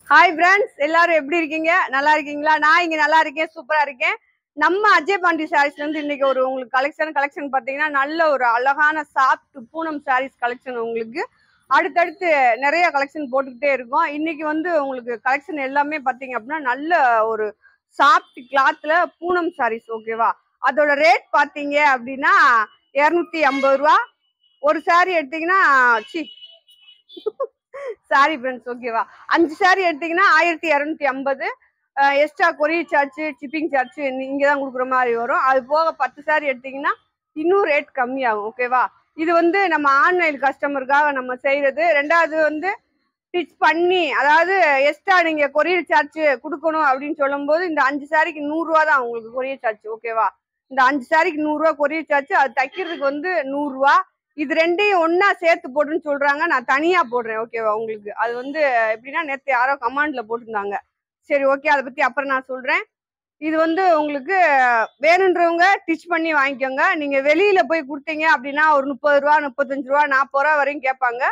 Hi friends, எல்லாரும் எப்படி இருக்கீங்க? நல்லா இருக்கீங்களா? நான் இங்க நல்லா இருக்கேன், சூப்பரா இருக்கேன். நம்ம அஜய் பாண்டி சாரீஸ்ல இருந்து இன்னைக்கு உங்களுக்கு கலெக்ஷன் பாத்தீங்கன்னா நல்ல ஒரு அழகான சாஃப்ட் பூனம் சாரீஸ் கலெக்ஷன். உங்களுக்கு அடுத்தடுத்து நிறைய கலெக்ஷன் போட்டுக்கிட்டே இருக்கோம். இன்னைக்கு உங்களுக்கு கலெக்ஷன் எல்லாமே பாத்தீங்க அப்படின்னா நல்ல ஒரு சாஃப்ட் கிளாத்ல பூனம் சாரீஸ். ஓகேவா? அதோட ரேட் பாத்தீங்க அப்படின்னா 250 ரூபா. ஒரு சாரி எடுத்தீங்கன்னா சாரி ஃப்ரெண்ட்ஸ், ஓகேவா? 5 சாரி எடுத்தீங்கன்னா 1250. Extra courier charge, shipping charge இங்க தான் கொடுக்குற மாதிரி வரும். அது போக 10 சாரி எடுத்தீங்கன்னா இன்னும் ரேட் கம்மியாகும். ஓகேவா? இது நம்ம ஆன்லைன் கஸ்டமருக்காக நம்ம செய்யறது. ரெண்டாவது ஸ்டிச் பண்ணி, அதாவது எக்ஸ்ட்ரா நீங்க கொரியர் சார்ஜ் கொடுக்கணும் அப்படின்னு சொல்லும் போது இந்த 5 சாரிக்கு 100 ரூபா தான் உங்களுக்கு கொரியர் சார்ஜ். ஓகேவா? இந்த 5 சாரிக்கு 100 ரூபா கொரியர் சார்ஜ். அது தைக்கிறதுக்கு 100 ரூபா. இது ரெண்டையும் ஒன்னா சேர்த்து போட்டுன்னு சொல்றாங்க, நான் தனியா போடுறேன். ஓகேவா? உங்களுக்கு அது எப்படின்னா நேற்று யாரோ கமாண்ட்ல போட்டிருந்தாங்க. சரி, ஓகே, அதை பத்தி அப்புறம் நான் சொல்றேன். இது உங்களுக்கு வேணுன்றவங்க ஸ்டிச் பண்ணி வாங்கிக்கோங்க. நீங்க வெளியில போய் கொடுத்தீங்க அப்படின்னா ஒரு 30 ரூபா, 35 ரூபா, 40 ரூபா வரையும் கேட்பாங்க,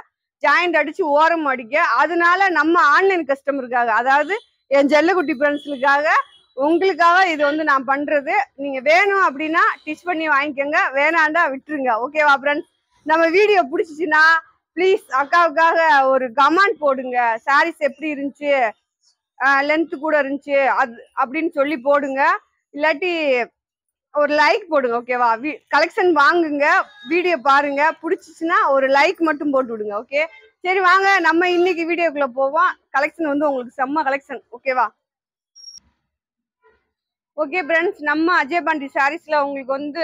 ஜாயிண்ட் அடிச்சு ஓரம் அடிக்க. அதனால நம்ம ஆன்லைன் கஸ்டமருக்காக, அதாவது என் ஜெல்லக்குட்டி ஃப்ரெண்ட்ஸுக்காக, உங்களுக்காக இது நான் பண்றது. நீங்க வேணும் அப்படின்னா ஸ்டிச் பண்ணி வாங்கிக்கோங்க, வேணாண்டா விட்டுருங்க. ஓகேவா ஃப்ரெண்ட்ஸ்? நம்ம வீடியோ பிடிச்சிச்சுன்னா ப்ளீஸ் அக்காவுக்காக ஒரு கமெண்ட் போடுங்க. சாரீஸ் எப்படி இருந்துச்சு, லென்த் கூட இருந்துச்சு அது அப்படின்னு சொல்லி போடுங்க. இல்லாட்டி ஒரு லைக் போடுங்க. ஓகேவா? கலெக்ஷன் வாங்குங்க, வீடியோ பாருங்க, பிடிச்சிச்சுன்னா ஒரு லைக் மட்டும் போட்டு விடுங்க. ஓகே, சரி வாங்க நம்ம இன்னைக்கு வீடியோக்குள்ள போவோம். கலெக்ஷன் உங்களுக்கு செம்ம கலெக்ஷன். ஓகேவா? ஓகே ஃப்ரெண்ட்ஸ், நம்ம அஜய் பாண்டி சாரீஸ்ல உங்களுக்கு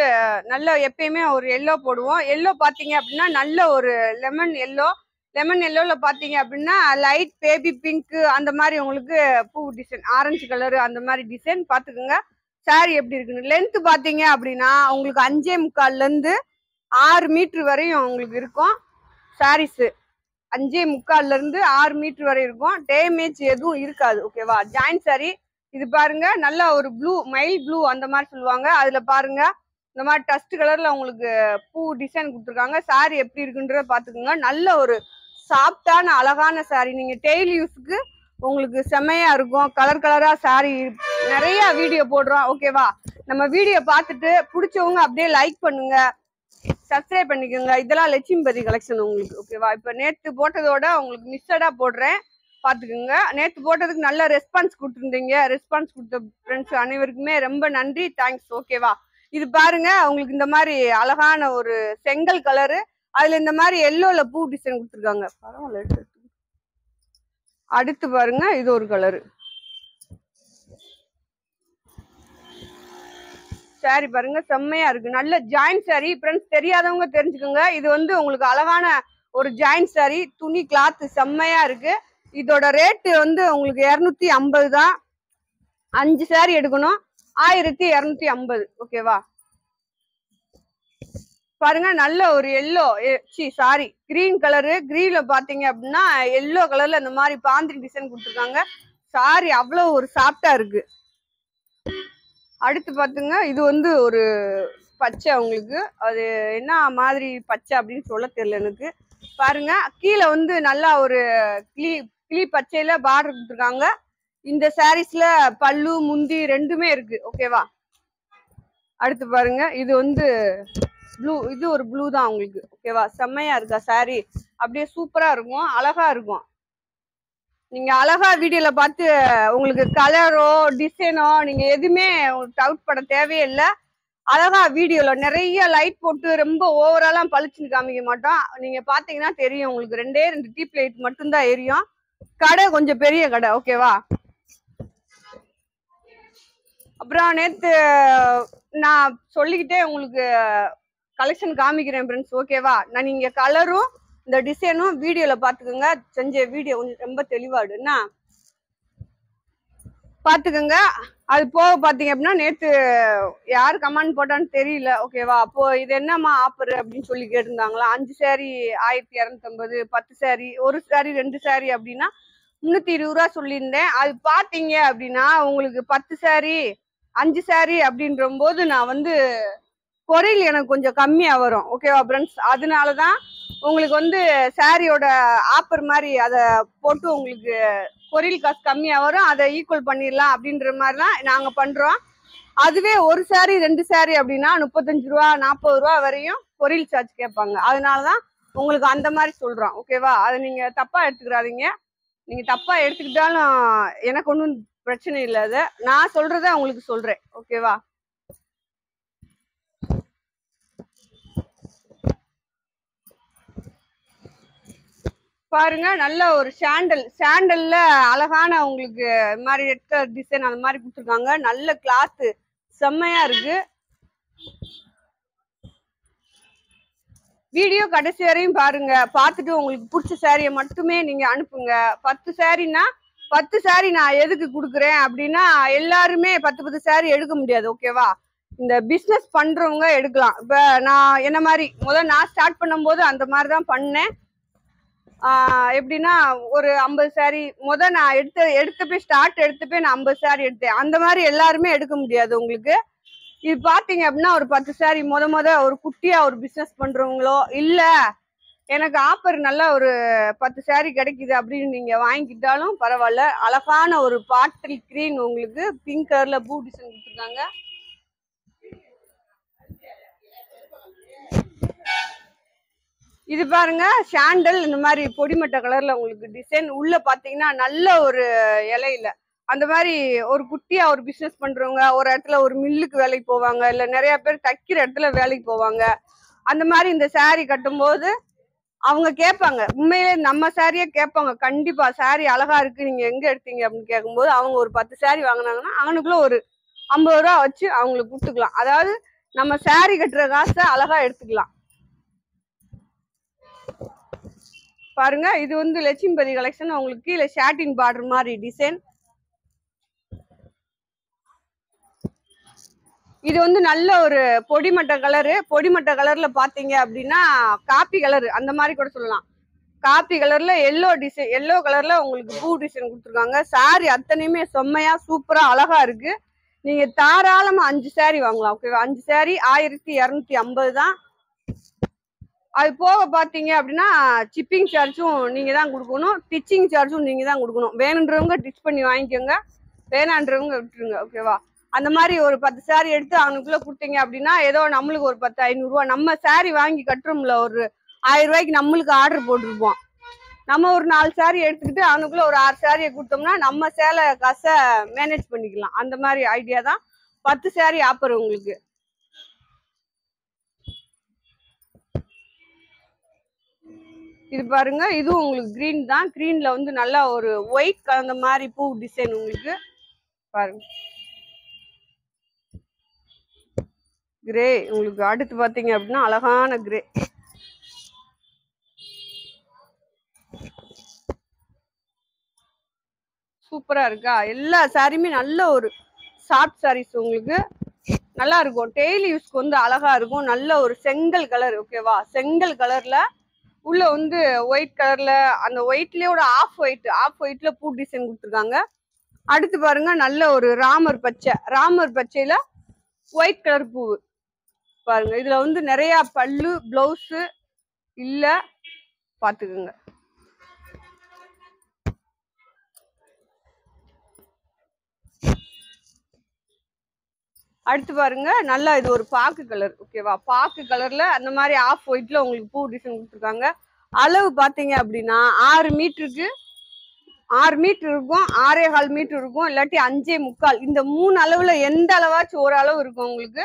நல்ல எப்பயுமே ஒரு எல்லோ போடுவோம். எல்லோ பாத்தீங்க அப்படின்னா நல்ல ஒரு லெமன் எல்லோல பாத்தீங்க அப்படின்னா லைட் பேபி பிங்க் அந்த மாதிரி உங்களுக்கு பூ டிசைன், ஆரஞ்சு கலர் அந்த மாதிரி டிசைன் பாத்துக்கோங்க. சாரி எப்படி இருக்குன்னு லென்த் பாத்தீங்க அப்படின்னா உங்களுக்கு 5.25 இருந்து 6 மீட்டர் வரையும் உங்களுக்கு இருக்கும். சாரீஸ் 5.25 இருந்து 6 மீட்டர் வரை இருக்கும். டேமேஜ் எதுவும் இருக்காது. ஓகேவா? Join sorry. இது பாருங்க, நல்ல ஒரு ப்ளூ, மைல் ப்ளூ அந்த மாதிரி சொல்லுவாங்க. அதுல பாருங்க இந்த மாதிரி டஸ்ட் கலர்ல உங்களுக்கு பூ டிசைன் கொடுத்துருக்காங்க. சாரி எப்படி இருக்குன்றத பாத்துக்கோங்க. நல்ல ஒரு சாஃப்டான அழகான சாரி. நீங்க டெய்லி யூஸ்க்கு உங்களுக்கு செம்மையா இருக்கும். கலர் கலரா சாரி நிறைய வீடியோ போடுறோம். ஓகேவா? நம்ம வீடியோ பார்த்துட்டு பிடிச்சவங்க அப்படியே லைக் பண்ணுங்க, சப்ஸ்கிரைப் பண்ணிக்கோங்க. இதெல்லாம் லட்சுமிபதி கலெக்ஷன் உங்களுக்கு. ஓகேவா? இப்ப நேற்று போட்டதோட உங்களுக்கு மிஸ்ஸடா போடுறேன், பாத்துக்கோங்க. நேற்று போட்டதுக்கு நல்ல ரெஸ்பான்ஸ் கொடுத்துருந்தீங்க. ரெஸ்பான்ஸ் கொடுத்த ஃப்ரெண்ட்ஸ் அனைவருக்குமே ரொம்ப நன்றி, தேங்க்ஸ். ஓகேவா? இது பாருங்க, உங்களுக்கு இந்த மாதிரி அழகான ஒரு செங்கல் கலரு, அதுல இந்த மாதிரி எல்லோல பூ டிசைன் கொடுத்துருக்காங்க. பரவாயில்ல. அடுத்து பாருங்க, இது ஒரு கலரு சாரி பாருங்க, செம்மையா இருக்கு. நல்ல ஜாயிண்ட் சாரி ஃப்ரெண்ட்ஸ். தெரியாதவங்க தெரிஞ்சுக்கோங்க. இது உங்களுக்கு அழகான ஒரு ஜாயிண்ட் சாரி. துணி கிளாத் செம்மையா இருக்கு. இதோட ரேட்டு உங்களுக்கு 250 தான். 5 சாரி எடுக்கணும், 1250. ஓகேவா? பாருங்க, நல்ல ஒரு எல்லோ, சாரி கிரீன் கலரு. கிரீன்ல பாத்தீங்க அப்படின்னா எல்லோ கலர்ல இந்த மாதிரி பாந்திரி டிசைன் கொடுத்துருக்காங்க. சாரி அவ்வளவு ஒரு சாஃப்டா இருக்கு. அடுத்து பாத்துங்க, இது ஒரு பச்சை. உங்களுக்கு அது என்ன மாதிரி பச்சை அப்படின்னு சொல்ல தெரியல எனக்கு. பாருங்க, கீழே நல்லா ஒரு கிளி பச்சையில பார்டர் கொடுத்துருக்காங்க. இந்த சாரீஸ்ல பல்லு முந்தி ரெண்டுமே இருக்கு. ஓகேவா? அடுத்து பாருங்க, இது ப்ளூ. இது ஒரு ப்ளூ தான் உங்களுக்கு. ஓகேவா? செம்மையா இருக்கா சாரி? அப்படியே சூப்பரா இருக்கும், அழகா இருக்கும். நீங்க அழகா வீடியோல பார்த்து உங்களுக்கு கலரோ டிசைனோ நீங்க எதுவுமே டவுட் பட தேவையில்லை. அழகா வீடியோல நிறைய லைட் போட்டு ரொம்ப ஓவராலாம் பளிச்சுன்னு காமிக்க மாட்டோம். நீங்க பாத்தீங்கன்னா தெரியும் உங்களுக்கு. 2 டீப் லைட் மட்டும்தான் எரியும். கடை கொஞ்சம் பெரிய கடை. ஓகேவா? அப்புறம் நேத்து நான் சொல்லிக்கிட்டே உங்களுக்கு கலெக்ஷன் காமிக்கிறேன் ஃப்ரெண்ட்ஸ். ஓகேவா? நான் நீங்க கலரும் இந்த டிசைனும் வீடியோல பாத்துக்கோங்க. செஞ்ச வீடியோ கொஞ்சம் ரொம்ப தெளிவாடுன்னா பாத்துக்கோங்க. அது போக பாத்தீங்க அப்படின்னா நேத்து யாரு கமெண்ட் போட்டான்னு தெரியல. ஓகேவா? அப்போ இது என்னமா ஆஃபர் அப்படின்னு சொல்லி கேட்டிருந்தாங்களா. 5 சாரி 1250, 10 சாரி, ஒரு சாரி 2 சாரி அப்படின்னா 320 ரூபா சொல்லியிருந்தேன். அது பாத்தீங்க அப்படின்னா உங்களுக்கு 10 சாரி 5 சாரி அப்படின்ற போது நான் கொரியல் எனக்கு கொஞ்சம் கம்மியா வரும். ஓகேவா ஃப்ரெண்ட்ஸ்? அதனாலதான் உங்களுக்கு வந்து சாரியோட ஆப்பர் மாதிரி அதை போட்டு உங்களுக்கு கொரியல் காசு கம்மியா வரும், அதை ஈக்குவல் பண்ணிடலாம் அப்படின்ற மாதிரி தான் நாங்க பண்றோம். அதுவே ஒரு சாரி 2 சாரி அப்படின்னா 35 ரூபா 40 ரூபா வரையும் கொரியல் சார்ஜ் கேட்பாங்க. அதனாலதான் உங்களுக்கு அந்த மாதிரி சொல்றோம். ஓகேவா? அதை நீங்க தப்பா எடுத்துக்கிறாதீங்க. நீங்க தப்பா எடுத்துக்கிட்டாலும் எனக்கு ஒன்றும் பிரச்சனை இல்லை. அதை நான் சொல்றத உங்களுக்கு சொல்றேன். ஓகேவா? பாருங்க, நல்ல ஒரு சாண்டல்ல அழகான உங்களுக்கு மாதிரி ரெட் கலர் டிசைன் அந்த மாதிரி கொடுத்துருக்காங்க. நல்ல கிளாத் செம்மையா இருக்கு. வீடியோ கடைசி வரையும் பாருங்க. பார்த்துட்டு உங்களுக்கு பிடிச்ச சாரியை மட்டுமே நீங்க அனுப்புங்க. 10 சாரின்னா 10 சாரி நான் எதுக்கு கொடுக்குறேன் அப்படின்னா, எல்லாருமே 10 சாரி எடுக்க முடியாது. ஓகேவா? இந்த பிஸ்னஸ் பண்றவங்க எடுக்கலாம். இப்ப நான் என்ன மாதிரி நான் ஸ்டார்ட் பண்ணும்போது அந்த மாதிரி தான் பண்ணேன். எப்படின்னா ஒரு 50 சாரி நான் எடுத்தப்பே நான் 50 சாரி எடுத்தேன். அந்த மாதிரி எல்லாருமே எடுக்க முடியாது. உங்களுக்கு இது பாத்தீங்க அப்படின்னா ஒரு 10 சாரி ஒரு குட்டியா ஒரு பிசினஸ் பண்றவங்களோ, இல்ல எனக்கு ஆஃபர் நல்லா ஒரு 10 சாரி கிடைக்குது அப்படின்னு நீங்க வாங்கிக்கிட்டாலும் பரவாயில்ல. அழகான ஒரு பாட்டில் கிரீன் உங்களுக்கு பிங்க் கலர்ல பூ டிசைன் கொடுத்துருக்காங்க. இது பாருங்க, சாண்டல் இந்த மாதிரி பொடிமட்ட கலர்ல உங்களுக்கு டிசைன். உள்ள பாத்தீங்கன்னா நல்ல ஒரு இலையில அந்த மாதிரி ஒரு குட்டியா ஒரு பிசினஸ் பண்றவங்க, ஒரு இடத்துல ஒரு மில்லுக்கு வேலைக்கு போவாங்க, இல்ல நிறைய பேர் தைக்கிற இடத்துல வேலைக்கு போவாங்க. அந்த மாதிரி இந்த சாரி கட்டும் போது அவங்க கேட்பாங்க, உண்மையிலே நம்ம சாரியே கேட்பாங்க. கண்டிப்பா சாரி அழகா இருக்கு, நீங்க எங்க எடுத்தீங்க அப்படின்னு கேட்கும்போது அவங்க ஒரு 10 சாரி வாங்கினாங்கன்னா அவனுக்குள்ள ஒரு 50 ரூபா வச்சு அவங்களுக்கு கொடுத்துக்கலாம். அதாவது நம்ம சாரி கட்டுற காசை அழகா எடுத்துக்கலாம். பாருங்க, இது வந்து லட்சுமிபதி கலெக்ஷன். உங்களுக்கு கீழே ஷாட்டின் பார்டர் மாதிரி டிசைன். இது வந்து நல்ல ஒரு பொடிமட்ட கலர்ல பாத்தீங்க அப்படின்னா காப்பி கலர் அந்த மாதிரி கூட சொல்லலாம். காப்பி கலர்ல எல்லோ கலர்ல உங்களுக்கு பூ டிசைன் கொடுத்துருக்காங்க. சாரி அத்தனையுமே செம்மையா சூப்பரா அழகா இருக்கு. நீங்க தாராளமா 5 சாரி வாங்கலாம். ஓகேவா? 5 சாரி 1250 தான். அது போக பாத்தீங்க அப்படின்னா சிப்பிங் சார்ஜும் நீங்க தான் கொடுக்கணும், ஸ்டிச்சிங் சார்ஜும் நீங்க தான் கொடுக்கணும். வேணுன்றவங்க ஸ்டிச் பண்ணி வாங்கிக்கோங்க, வேணான்றவங்க விட்டுருங்க. ஓகேவா? அந்த மாதிரி ஒரு 10 சாரி எடுத்து அவனுக்குள்ள கொடுத்தீங்க அப்படின்னா ஏதோ நம்மளுக்கு ஒரு 10-500 ரூபா. நம்ம சாரி வாங்கி கட்டுறோம்ல, ஒரு 1000 ரூபாய்க்கு நம்மளுக்கு ஆர்டர் போட்டிருப்போம். நம்ம ஒரு 4 சாரி எடுத்துக்கிட்டு அவனுக்குள்ள ஒரு 6 சாரியை கொடுத்தோம்னா நம்ம சேலை காசை மேனேஜ் பண்ணிக்கலாம். அந்த மாதிரி ஐடியா தான் 10 சாரி ஆஃபர் உங்களுக்கு. இது பாருங்க, இதுவும் உங்களுக்கு கிரீன் தான். கிரீன்ல வந்து நல்லா ஒரு ஒயிட் கலந்த மாதிரி பூ டிசைன் உங்களுக்கு. பாருங்க, கிரே உங்களுக்கு. அடுத்து பாத்தீங்க அப்படின்னா அழகான கிரே. சூப்பரா இருக்கா? எல்லா சாரியுமே நல்ல ஒரு சாஃப்ட் சாரீஸ் உங்களுக்கு நல்லா இருக்கும். டெய்லி யூஸ்க்கு வந்து அழகா இருக்கும். நல்ல ஒரு செங்கல் கலர். ஓகேவா? செங்கல் கலர்ல உள்ள வந்து ஒயிட் கலர்ல, அந்த ஒயிட்லயோட ஆஃப் ஒயிட்ல பூ டிசைன் கொடுத்துருக்காங்க. அடுத்து பாருங்க, நல்ல ஒரு ராமர் பச்சையில ஒயிட் கலர் பூ பாருங்க. இதுல வந்து நிறைய பல்லு பிளவுஸ் இல்ல, பாத்துக்குங்க. அடுத்து பாருங்க, நல்லா இது ஒரு பாக்கு கலர். ஓகேவா? பாக்கு கலர்ல அந்த மாதிரி ஆஃப் ஒயிட்ல உங்களுக்கு பூ டிசைன் கொடுத்துருக்காங்க. அளவு பாத்தீங்க அப்படின்னா 6 மீட்டருக்கு 6 மீட்டர் இருக்கும், 6.25 மீட்டர் இருக்கும், இல்லாட்டி 5.25. இந்த 3 அளவுல எந்த அளவாச்சும் ஒரு அளவு இருக்கும் உங்களுக்கு.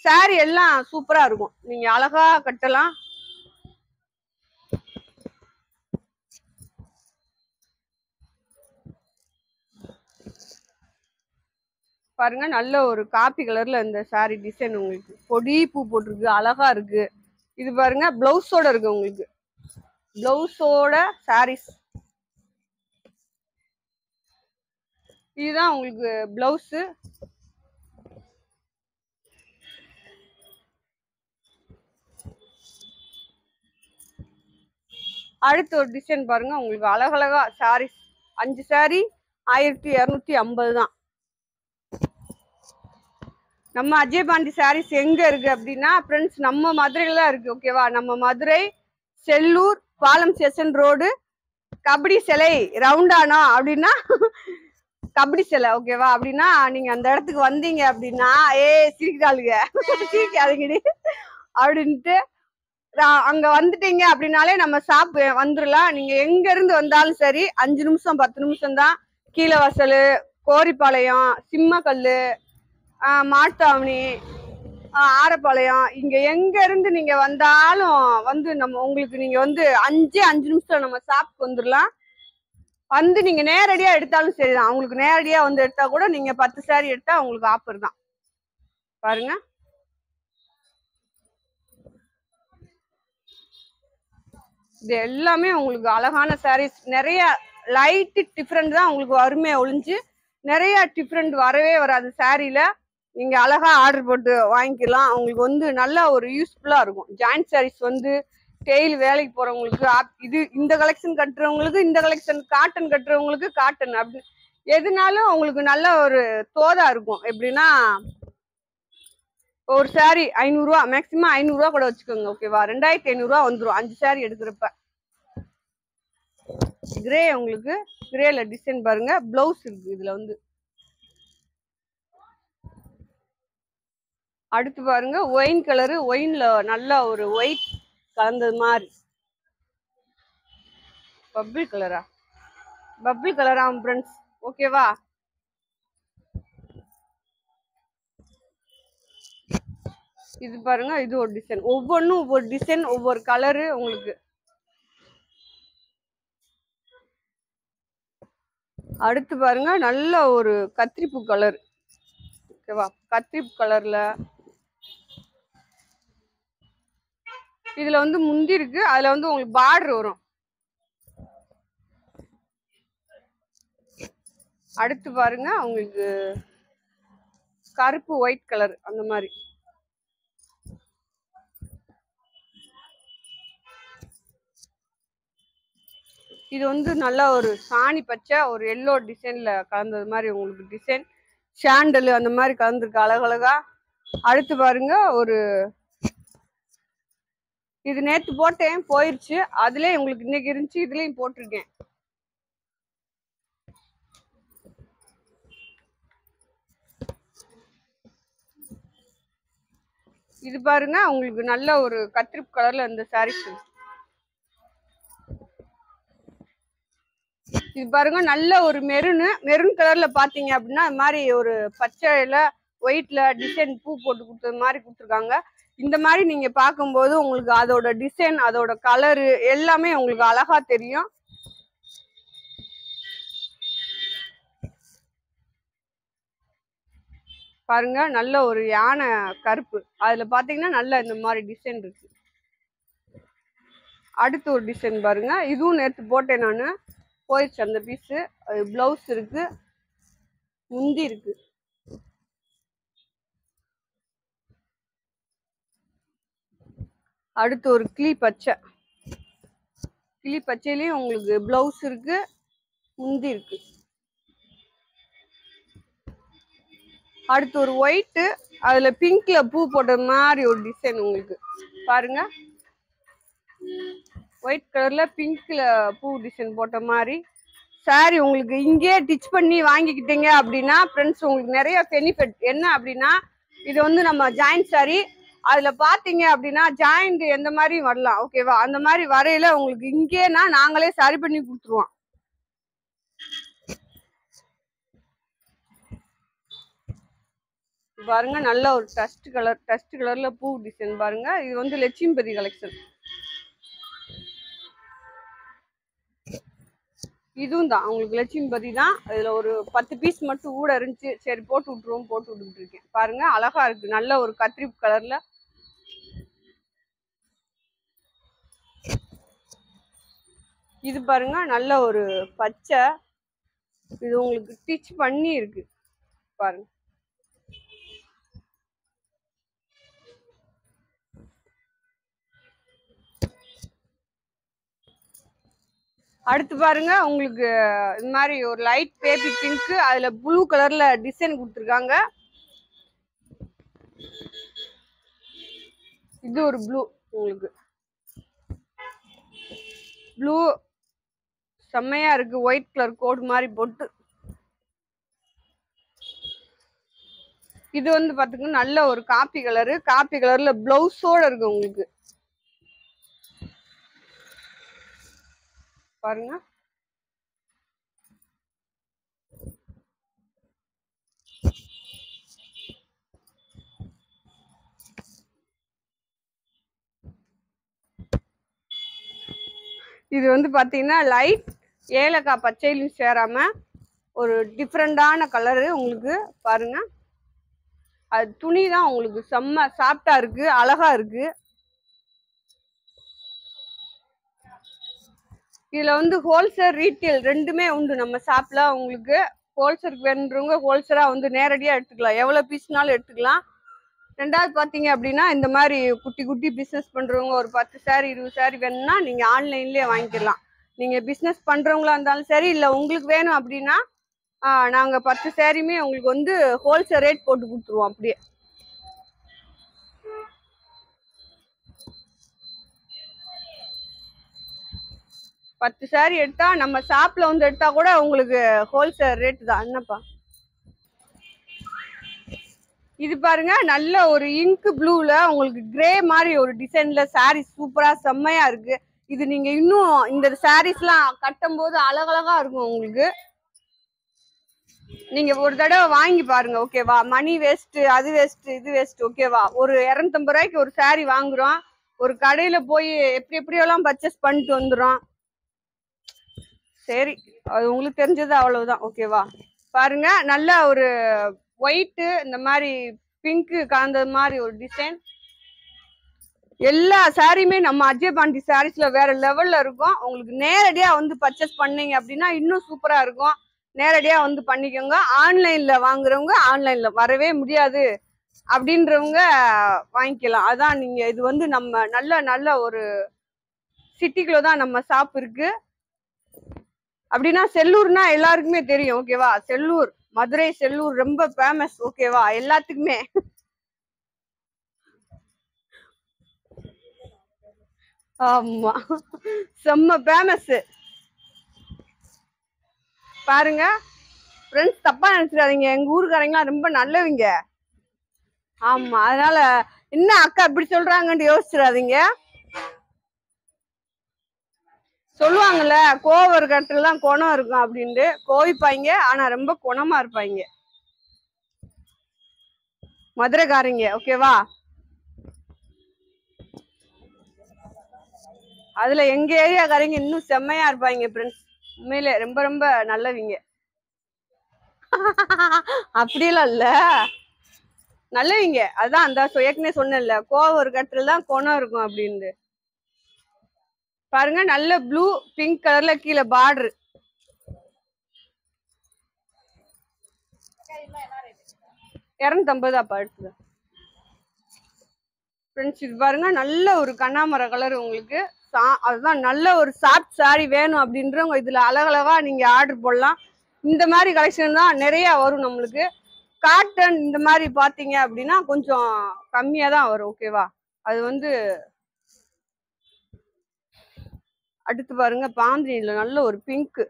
சாரி எல்லாம் சூப்பரா இருக்கும், நீங்க அழகா கட்டலாம். பாருங்க, நல்ல ஒரு காப்பி கலர்ல இந்த சாரி டிசைன் உங்களுக்கு பொடி பூ போட்டிருக்கு, அழகா இருக்கு. இது பாருங்க, பிளவுஸோட இருக்கு உங்களுக்கு. பிளவுஸோட சாரீஸ் இதுதான் உங்களுக்கு பிளவுஸ். அடுத்து ஒரு டிசைன் பாருங்க, உங்களுக்கு அழகழகா சாரீஸ். 5 சாரி 1250 தான். நம்ம அஜய் பாண்டி சாரீஸ் எங்க இருக்கு அப்படின்னா ஃப்ரெண்ட்ஸ், நம்ம மதுரையில தான் இருக்கு. ஓகேவா? நம்ம மதுரை செல்லூர் பாலம் செஷன் ரோடு கபடி சிலை ரவுண்டானா அப்படின்னா கபடி சிலை ஓகேவா அப்படின்னா நீங்க அந்த இடத்துக்கு வந்தீங்க அப்படின்னா சிரிக்கிறாளுங்க சிரிக்காதீங்கடி அப்படின்ட்டு அங்க வந்துட்டீங்க அப்படின்னாலே நம்ம ஷாப் வந்துடலாம். நீங்க எங்க இருந்து வந்தாலும் சரி 5 நிமிஷம் 10 நிமிஷம் தான். கீழே வாசல், கோரிப்பாளையம், சிம்மக்கல்லு, மாட்டாவணி, ஆரப்பாளையம், இங்க எங்க இருந்து நீங்க வந்தாலும் வந்து நம்ம உங்களுக்கு நீங்க வந்து 5 நிமிஷம் நம்ம ஷாப்புக்கு வந்துடலாம். வந்து நீங்க நேரடியா எடுத்தாலும் சரிதான். உங்களுக்கு நேரடியா வந்து எடுத்தா கூட நீங்க 10 சாரி எடுத்தா உங்களுக்கு ஆஃபர் தான். பாருங்க, இது எல்லாமே உங்களுக்கு அழகான சாரீஸ். நிறைய லைட் டிஃப்ரெண்ட் தான் உங்களுக்கு வருமே ஒழிஞ்சு நிறைய டிஃப்ரெண்ட் வரவே வராது சாரியில. நீங்க அழகா ஆர்டர் போட்டு வாங்கிக்கலாம். உங்களுக்கு வந்து நல்ல ஒரு யூஸ்ஃபுல்லா இருக்கும். ஜாயிண்ட் சாரீஸ் வந்து டெய்லி வேலைக்கு போறவங்களுக்கு இது, இந்த கலெக்ஷன் கட்டுறவங்களுக்கு இந்த கலெக்ஷன், காட்டன் கட்டுறவங்களுக்கு காட்டன், அப்படி எதுனாலும் உங்களுக்கு நல்ல ஒரு தோதா இருக்கும். எப்படின்னா ஒரு சாரி 500 ரூபா, மேக்சிமம் 500 ரூபா கூட வச்சுக்கோங்க ஓகேவா. 2500 ரூபா வந்துடும் 5 சாரி எடுக்கிறப்ப. கிரே, உங்களுக்கு கிரேல டிசைன் பாருங்க, பிளவுஸ் இருக்கு இதுல வந்து. அடுத்து பாருங்க ஒயின் கலரு, ஒயின்ல நல்ல ஒரு ஒயிட் கலந்தது மாதிரி. பப்பிள் கலரா, பப்பிள் கலரா ஃப்ரெண்ட்ஸ் ஓகேவா. இது பாருங்க, இது ஒரு டிசைன். ஒவ்வொன்றும் ஒவ்வொரு டிசைன், ஒவ்வொரு கலரு உங்களுக்கு. அடுத்து பாருங்க நல்ல ஒரு கத்திரிப்பூ கலர் ஓகேவா. கத்திரிப்பூ கலர்ல இதுல வந்து முந்தி இருக்கு, அதுல வந்து உங்களுக்கு பார்டர் வரும். அடுத்து பாருங்க உங்களுக்கு கருப்பு ஒயிட் கலர் அந்த மாதிரி. இது வந்து நல்ல ஒரு சாணி பச்சை, ஒரு எல்லோ டிசைன்ல கலந்தது மாதிரி உங்களுக்கு டிசைன். சாண்டல் அந்த மாதிரி கலந்துருக்கு அழகழகா. அடுத்து பாருங்க ஒரு, இது நேத்து போட்டேன் போயிருச்சு, அதுலயே உங்களுக்கு இன்னைக்கு இருந்துச்சு, இதுலயும் போட்டிருக்கேன். இது பாருங்க உங்களுக்கு நல்ல ஒரு கத்திரிப்பு கலர்ல இந்த சாரீஸ். இது பாருங்க நல்ல ஒரு மெரூன் கலர்ல பாத்தீங்க அப்படின்னா அது மாதிரி ஒரு பச்சைல ஒயிட்ல டிசைன் பூ போட்டு கொடுத்தது மாதிரி கொடுத்துருக்காங்க. இந்த மாதிரி நீங்க பார்க்கும்போது உங்களுக்கு அதோட டிசைன், அதோட கலரு எல்லாமே உங்களுக்கு அழகா தெரியும். பாருங்க நல்ல ஒரு யானை கருப்பு, அதுல பாத்தீங்கன்னா நல்ல இந்த மாதிரி டிசைன் இருக்கு. அடுத்து ஒரு டிசைன் பாருங்க, இதுவும் நேற்று போட்டேன் நானு, போயிடுச்சு அந்த பீஸு. பிளவுஸ் இருக்கு, முந்தி இருக்கு. அடுத்து ஒரு கிளி பச்சை, கிளி பச்சையிலயும் உங்களுக்கு பிளவுஸ் இருக்கு, முந்தி இருக்கு. அடுத்து ஒரு ஒயிட்டு, அதுல பிங்க்ல பூ போட்ட மாதிரி ஒரு டிசைன் உங்களுக்கு பாருங்க. ஒயிட் கலர்ல பிங்க்ல பூ டிசைன் போட்ட மாதிரி சாரி. உங்களுக்கு இங்கே டிச் பண்ணி வாங்கிக்கிட்டீங்க அப்படின்னா ஃப்ரெண்ட்ஸ் உங்களுக்கு நிறைய பெனிஃபிட் என்ன அப்படின்னா, இது வந்து நம்ம ஜாயிண்ட் சாரி, அதுல பாத்தீங்க அப்படின்னா ஜாயிண்ட் எந்த மாதிரி வரலாம் ஓகேவா. அந்த மாதிரி வரையில உங்களுக்கு இங்கேனா நாங்களே சரி பண்ணி கொடுத்துருவோம். பாருங்க நல்ல ஒரு டஸ்ட் கலர்ல பூ டிசைன் பாருங்க. இது வந்து லட்சுமிபதி கலெக்ஷன். இதுவும் தான் உங்களுக்கு லட்சுமிபதி தான். இதுல ஒரு 10 பீஸ் மட்டும் கூட இருந்துச்சு, சரி போட்டு விட்டுருவோம், போட்டு விட்டுட்டு இருக்கேன். பாருங்க அழகா இருக்கு, நல்ல ஒரு கத்திரிப்பு கலர்ல. இது பாருங்க நல்ல ஒரு பச்சை, இது உங்களுக்கு ஸ்டிச் பண்ணி இருக்கு பாருங்க. அடுத்து பாருங்க உங்களுக்கு இந்த மாதிரி ஒரு லைட் பேபி பிங்க், அதுல ப்ளூ கலர்ல டிசைன் கொடுத்துருக்காங்க. இது ஒரு ப்ளூ உங்களுக்கு. ப்ளூ செம்மையா இருக்கு. ஒயிட் கலர் கோட் மாதிரி போட்டு இது வந்து பாத்தீங்கன்னா நல்ல ஒரு காப்பி கலரு. காப்பி கலர்ல பிளவுஸோட இருக்கு உங்களுக்கு. பாருங்க இது வந்து பாத்தீங்கன்னா லைட் ஏலக்காய் பச்சையிலும் சேராம ஒரு டிஃப்ரெண்டான கலரு உங்களுக்கு. பாருங்க அது துணி தான் உங்களுக்கு செம்ம சாஃப்டா இருக்கு, அழகா இருக்கு. இதுல வந்து ஹோல்சேல் ரீட்டெயில் ரெண்டுமே உண்டு நம்ம ஷாப்ல. உங்களுக்கு ஹோல்சேலுக்கு வேணுன்றவங்க ஹோல்சேலா வந்து நேரடியா எடுத்துக்கலாம், எவ்வளவு பீஸ்னாலும் எடுத்துக்கலாம். ரெண்டாவது பாத்தீங்க அப்படின்னா இந்த மாதிரி குட்டி குட்டி பிசினஸ் பண்றவங்க ஒரு 10 சாரி 20 சாரி வேணும்னா நீங்க ஆன்லைன்லயே வாங்கிக்கலாம். நீங்க பிசினஸ் பண்றவங்களா இருந்தாலும் சரி, இல்ல உங்களுக்கு வேணும் அப்படின்னா நாங்க 10 சாரியுமே உங்களுக்கு வந்து ஹோல்சேல் ரேட் போட்டு கொடுத்துருவோம். அப்படியே 10 சாரி எடுத்தா நம்ம ஷாப்ல வந்து எடுத்தா கூட உங்களுக்கு ஹோல்சேல் ரேட் தான். என்னப்பா இது பாருங்க நல்ல ஒரு இங்க் ப்ளூல உங்களுக்கு கிரே மாதிரி ஒரு டிசைன்ல சாரி சூப்பரா செம்மையா இருக்கு. இது நீங்க இன்னும் இந்த சாரீஸ் எல்லாம் கட்டும் போது அழகழகா இருக்கும் உங்களுக்கு. நீங்க ஒரு தடவை வாங்கி பாருங்க ஓகேவா. மணி வேஸ்ட், அது வேஸ்ட், இது வேஸ்ட் ஓகேவா. ஒரு 250 ரூபாய்க்கு ஒரு சாரி வாங்குறோம், ஒரு கடையில போய் எப்படி எப்படியெல்லாம் பர்ச்சேஸ் பண்ணிட்டு வந்துடும். சரி அது உங்களுக்கு தெரிஞ்சது அவ்வளவுதான் ஓகேவா. பாருங்க நல்ல ஒரு ஒயிட்டு இந்த மாதிரி பிங்க் கலந்த மாதிரி ஒரு டிசைன். எல்லா சாரியுமே நம்ம அஜய் பாண்டி சாரீஸ்ல வேற லெவல்ல இருக்கும். உங்களுக்கு நேரடியா வந்து பர்ச்சேஸ் பண்ணீங்க அப்படின்னா இன்னும் சூப்பரா இருக்கும். நேரடியா வந்து பண்ணிக்கோங்க. ஆன்லைன்ல வாங்குறவங்க ஆன்லைன்ல வரவே முடியாது அப்படின்றவங்க வாங்கிக்கலாம். அதான் நீங்க இது வந்து நம்ம நல்ல நல்ல ஒரு சிட்டிக்குள்ள தான் நம்ம ஷாப் இருக்கு. அப்படின்னா செல்லூர்னா எல்லாருக்குமே தெரியும் ஓகேவா. செல்லூர், மதுரை செல்லூர் ரொம்ப ஃபேமஸ் ஓகேவா எல்லாத்துக்குமே. ஆமா செம்ம ஃபேமஸ். பாருங்க ஃப்ரெண்ட்ஸ் தப்பா நினைச்சிடாதீங்க, எங்க ஊருக்காரங்களாம் ரொம்ப நல்லவங்க. ஆமா அதனால என்ன அக்கா இப்படி சொல்றாங்கன்னு யோசிச்சிடாதீங்க. சொல்லுவாங்கல்ல கோவம் இருக்க இடத்துல தான் குணம் இருக்கும் அப்படின்ட்டு. கோவிப்பாங்க ஆனா ரொம்ப குணமா இருப்பாங்க மதுரைக்காரங்க ஓகேவா. அதுல எங்க ஏரியாக்காரங்க இன்னும் செம்மையா இருப்பாங்க ஃப்ரெண்ட்ஸ். உண்மையிலே ரொம்ப ரொம்ப நல்லவங்க. அப்படியெல்லாம் இல்ல, நல்லவங்க. அதான் அந்த ஏற்கனவே சொன்னேன்ல கோவம் ஒரு இடத்துல தான் குணம் இருக்கும் அப்படின்னு. பாருங்க நல்ல ப்ளூ பிங்க் கலர்ல கீழே பார்டர். $250 அப்பா எடுத்துது ஃப்ரெண்ட்ஸ். இது பாருங்க நல்ல ஒரு கண்ணாமர கலர் உங்களுக்கு. அதுதான் நல்ல ஒரு சாஃப்ட் சாரி வேணும் அப்படின்றவங்க இதுல அழகழகா நீங்க ஆர்டர் போடலாம். இந்த மாதிரி கலெக்ஷன் தான் நிறைய வரும் நம்மளுக்கு. காட்டன் இந்த மாதிரி பாத்தீங்க அப்படின்னா கொஞ்சம் கம்மியா தான் வரும் ஓகேவா. அது வந்து அடுத்து பாருங்க பாந்தினில நல்ல ஒரு பிங்க்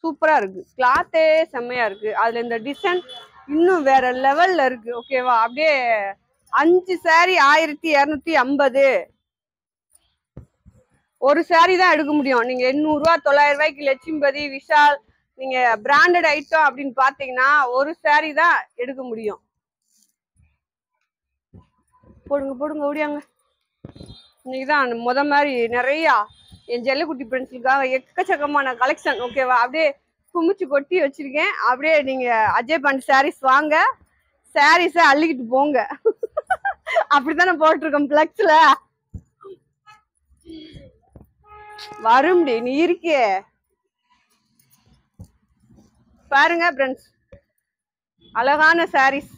சூப்பரா இருக்கு. கிளாத்தே செம்மையா இருக்கு. அதுல இந்த டிசைன் இன்னும் வேற லெவல்ல இருக்கு ஓகேவா. அப்படியே 5 சாரி 1250. ஒரு சாரி தான் எடுக்க முடியும். நீங்க 800 ரூபாய் 900 ரூபாய்க்கு லட்சுமிபதி விஷால் நீங்க பிராண்டட் ஐட்டம் அப்படின்னு பாத்தீங்கன்னா ஒரு சாரி தான் எடுக்க முடியும். போடுங்க போடுங்க ஓடியாங்க. இன்னைக்குதான் முத மாதிரி நிறைய என் ஜெல்லக்குட்டி ஃப்ரெண்ட்ஸுக்காக எக்கச்சக்கமான கலெக்ஷன் ஓகேவா. அப்படியே குமிச்சு கொட்டி வச்சிருக்கேன். அப்படியே நீங்க அஜய் பாண்டி சாரீஸ் வாங்க, சாரீஸ அள்ளிக்கிட்டு போங்க. அப்படித்தானே போட்டிருக்கோம் பிளக்ஸ்ல. வரும்டி நீ இருக்கே. பாருங்க ஃப்ரெண்ட்ஸ் அழகான சாரீஸ்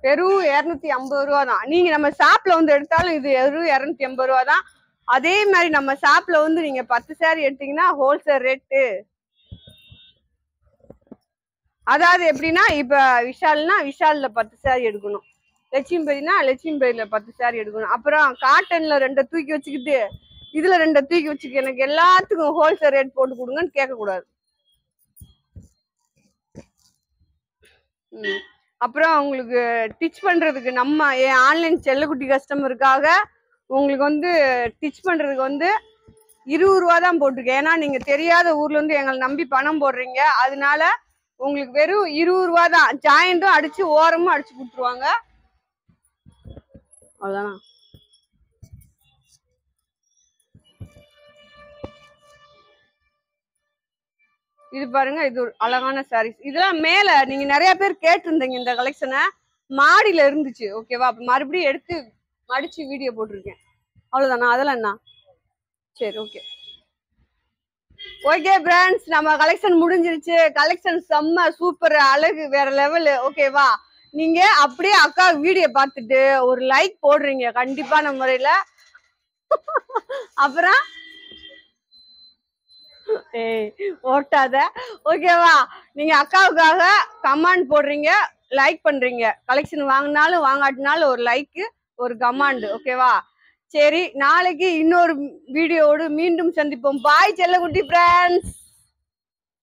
வெறும் 250 ரூபா தான். நீங்க நம்ம ஷாப்ல வந்து எடுத்தாலும் இது வெறும் 280 ரூபா தான். அதே மாதிரி நம்ம ஷாப்ல வந்து நீங்க 10 சாரி எடுத்தீங்கன்னா ஹோல்சேல் ரேட்டு. அதாவது எப்படின்னா இப்ப விஷால்னா விஷால்ல 10 சாரி எடுக்கணும், லட்சுமிபதினா லட்சுமிபதியில 10 சாரி எடுக்கணும். அப்புறம் காட்டன்ல 2 தூக்கி வச்சுக்கிட்டு இதுல 2 தூக்கி வச்சுக்க, எனக்கு எல்லாத்துக்கும் ஹோல்சேல் ரேட் போட்டு கொடுங்கன்னு கேட்க கூடாது. அப்புறம் உங்களுக்கு டிச் பண்றதுக்கு நம்ம என் ஆன்லைன் செல்லக்குட்டி கஸ்டமருக்காக உங்களுக்கு வந்து டிச் பண்றதுக்கு வந்து 20 ரூபா தான் போட்டிருக்கேன். ஏன்னா நீங்க தெரியாத ஊர்ல இருந்து எங்களை நம்பி பணம் போடுறீங்க. அதனால உங்களுக்கு வெறும் 20 ரூபா தான். ஜாயிண்ட்டும் அடிச்சு ஓரமும் அடிச்சு கொடுத்துருவாங்க. அவ்வளவுதானா? இது பாருங்க, இது ஒரு அழகான சாரீஸ். இதெல்லாம் மேல நீங்க நிறைய பேர் கேட்டிருந்தீங்க இந்த கலெக்ஷனை, மாடியில இருந்துச்சு. ஓகேவா? அப்ப மறுபடியும் எடுத்து மடிச்சு வீடியோ போட்டிருக்கேன். அவ்வளவுதானா? அதெல்லாம் என்ன? சரி, ஓகே ஓகே ஃப்ரெண்ட்ஸ், நம்ம கலெக்ஷன் முடிஞ்சிருச்சு. கலெக்ஷன் செம்ம சூப்பர், அழகு வேற லெவலு. ஓகேவா? நீங்க அப்படியே அக்கா வீடியோ பார்த்துட்டு ஒரு லைக் போடுறீங்க கண்டிப்பான முறையில. அப்புறம் ஓட்டாத. ஓகேவா? நீங்க அக்காவுக்காக கமெண்ட் போடுறீங்க, லைக் பண்றீங்க. கலெக்ஷன் வாங்கினாலும் வாங்காட்டினாலும் ஒரு லைக், ஒரு கமெண்ட். ஓகேவா? சரி, நாளைக்கு இன்னொரு வீடியோவோடு மீண்டும் சந்திப்போம். பாய் செல்லக்குட்டி ஃப்ரெண்ட்ஸ்.